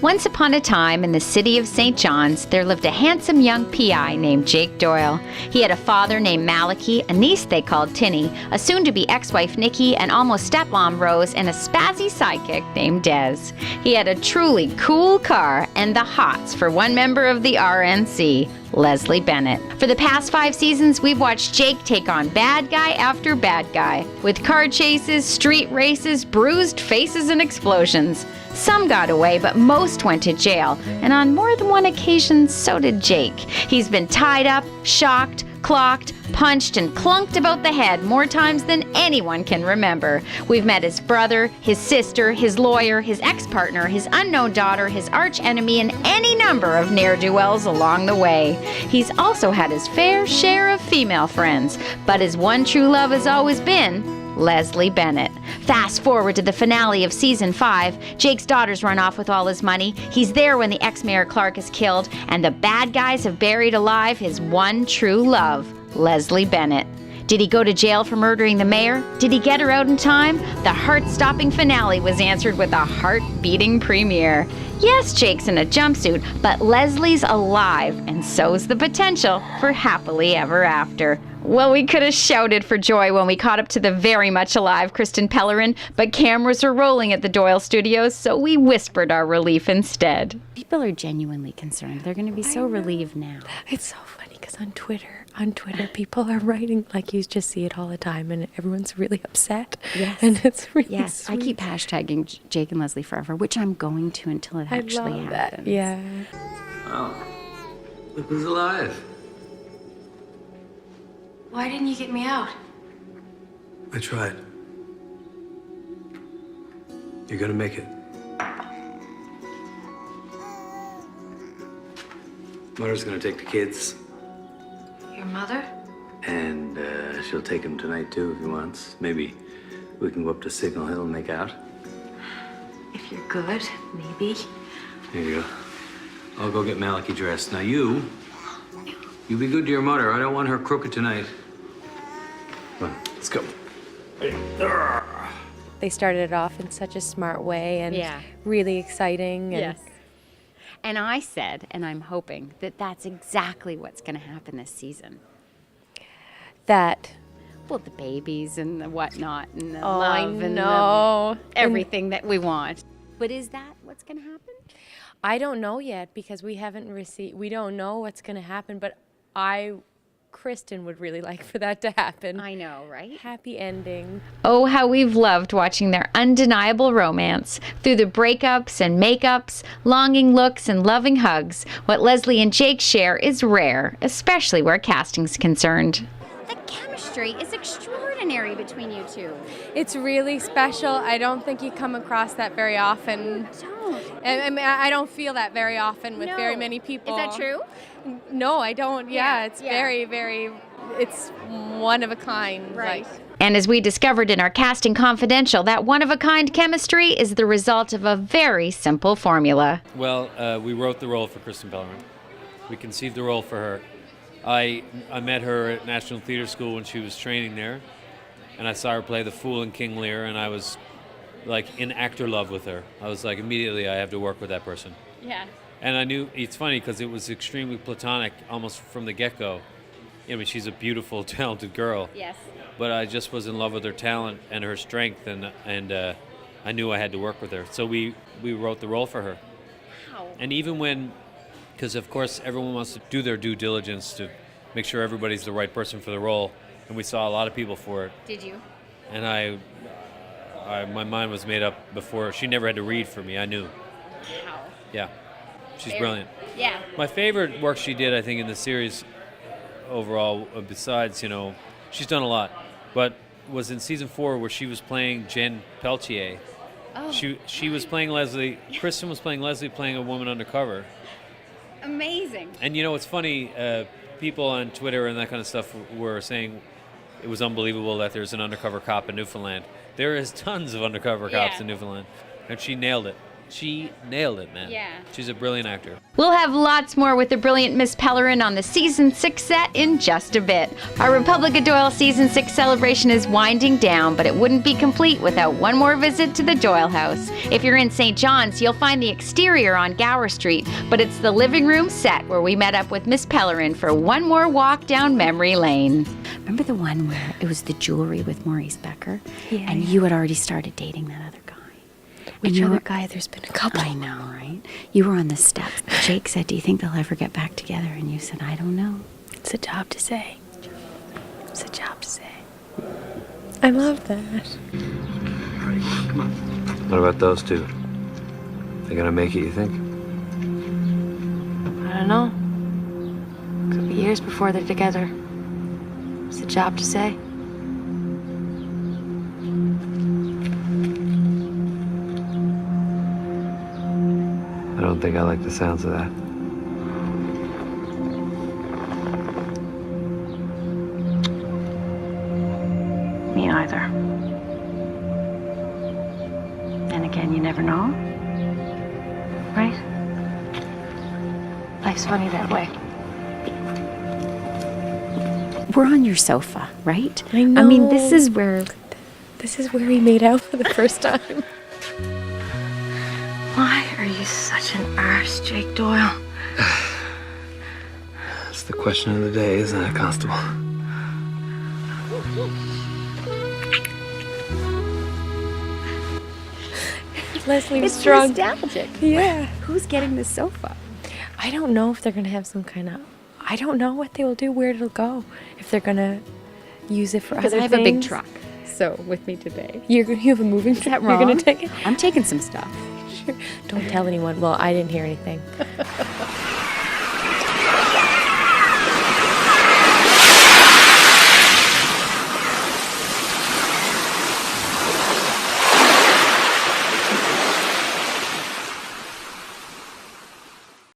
Once upon a time in the city of St. John's, there lived a handsome young PI named Jake Doyle. He had a father named Malachi, a niece they called Tinny, a soon-to-be ex-wife Nikki, an almost stepmom Rose, and a spazzy sidekick named Des. He had a truly cool car and the hots for one member of the RNC, Leslie Bennett. For the past 5 seasons, we've watched Jake take on bad guy after bad guy, with car chases, street races, bruised faces, and explosions. Some got away, but most went to jail, and on more than one occasion, so did Jake. He's been tied up, shocked, clocked, punched, and clunked about the head more times than anyone can remember. We've met his brother, his sister, his lawyer, his ex-partner, his unknown daughter, his arch-enemy, and any number of ne'er-do-wells along the way. He's also had his fair share of female friends, but his one true love has always been Leslie Bennett. Fast forward to the finale of season 5, Jake's daughters run off with all his money. He's there when the ex-mayor Clark is killed, and the bad guys have buried alive his one true love, Leslie Bennett. Did he go to jail for murdering the mayor? Did he get her out in time? The heart-stopping finale was answered with a heart-beating premiere. Yes, Jake's in a jumpsuit, but Leslie's alive, and so's the potential for happily ever after. Well, we could have shouted for joy when we caught up to the very much alive Krystin Pellerin, but cameras were rolling at the Doyle studios, so we whispered our relief instead. People are genuinely concerned. They're going to be so relieved now. It's so funny because on Twitter, people are writing like you just see it all the time, and everyone's really upset. Yes. And it's really Yes, sweet. I keep hashtagging Jake and Leslie forever, which I'm going to until it actually love happens. that. Yeah. Oh, look who's alive. Why didn't you get me out? I tried. You're gonna make it. Mother's gonna take the kids. Your mother? And she'll take him tonight too if he wants. Maybe we can go up to Signal Hill and make out. If you're good, maybe. Here you go. I'll go get Malachi dressed. Now you be good to your mother. I don't want her crooked tonight. Come on, let's go. They started it off in such a smart way and really exciting. And And I said, and I'm hoping, that that's exactly what's going to happen this season. that. Well, the babies and the whatnot and the Oh, love I and know. everything that we want. But is that what's going to happen? I don't know yet because we don't know what's going to happen, but Kristen would really like for that to happen. I know, right? Happy ending. Oh, how we've loved watching their undeniable romance. Through the breakups and makeups, longing looks and loving hugs, what Leslie and Jake share is rare, especially where casting's concerned. The chemistry is extraordinary between you two. It's really special. I don't think you come across that very often. I don't feel that very often with very many people. Is that true? No, I don't. Yeah, It's very, very, it's one of a kind. Right. And as we discovered in our Casting Confidential, that one-of-a-kind chemistry is the result of a very simple formula. Well, we wrote the role for Krystin Pellerin. We conceived the role for her. I met her at National Theatre School when she was training there, and I saw her play the Fool in King Lear, and I was like in actor love with her. I was like, immediately I have to work with that person. Yeah. And I knew, it's funny because it was extremely platonic almost from the get-go. I mean, she's a beautiful, talented girl. Yes. But I just was in love with her talent and her strength, and I knew I had to work with her. So we wrote the role for her. Wow. And even when, because of course everyone wants to do their due diligence to make sure everybody's the right person for the role, and we saw a lot of people for it. Did you? And my mind was made up before. She never had to read for me. I knew. Wow. Yeah. She's brilliant. Yeah. My favorite work she did, I think, in the series overall, besides, she's done a lot, but was in season 4 where she was playing Jen Peltier. Oh. She was playing Leslie. Kristen was playing Leslie, playing a woman undercover. Amazing. And it's funny, people on Twitter and that kind of stuff were saying it was unbelievable that there's an undercover cop in Newfoundland. There is tons of undercover cops in Newfoundland, and she nailed it. She nailed it, man. Yeah. She's a brilliant actor. We'll have lots more with the brilliant Miss Pellerin on the Season 6 set in just a bit. Our Republic of Doyle Season 6 celebration is winding down, but it wouldn't be complete without one more visit to the Doyle house. If you're in St. John's, you'll find the exterior on Gower Street, but it's the living room set where we met up with Miss Pellerin for one more walk down memory lane. Remember the one where it was the jewelry with Maurice Becker? Yeah, And you had already started dating that other guy. Which you other were- guy? There's been a couple. I know, right? You were on the steps. Jake said, "Do you think they'll ever get back together?" And you said, "I don't know." It's a job to say. It's a job to say. I love that. What about those two? They gonna make it, you think? I don't know. Could be years before they're together. It's a job to say. I don't think I like the sounds of that. Me either. And again, you never know. Right? Life's funny that way. We're on your sofa, right? I know. I mean, this is where... This is where we made out for the first time. Why are you such an arse, Jake Doyle? That's the question of the day, isn't it, Constable? Leslie was It's strong. nostalgic. Yeah. Who's getting the sofa? I don't know if they're gonna have some kind of. I don't know what they will do, where it'll go. If they're gonna use it for Because other I have a big things. truck. So, with me today. You have a moving Is truck. that You're wrong? gonna take it. I'm taking some stuff. Don't tell anyone. Well, I didn't hear anything.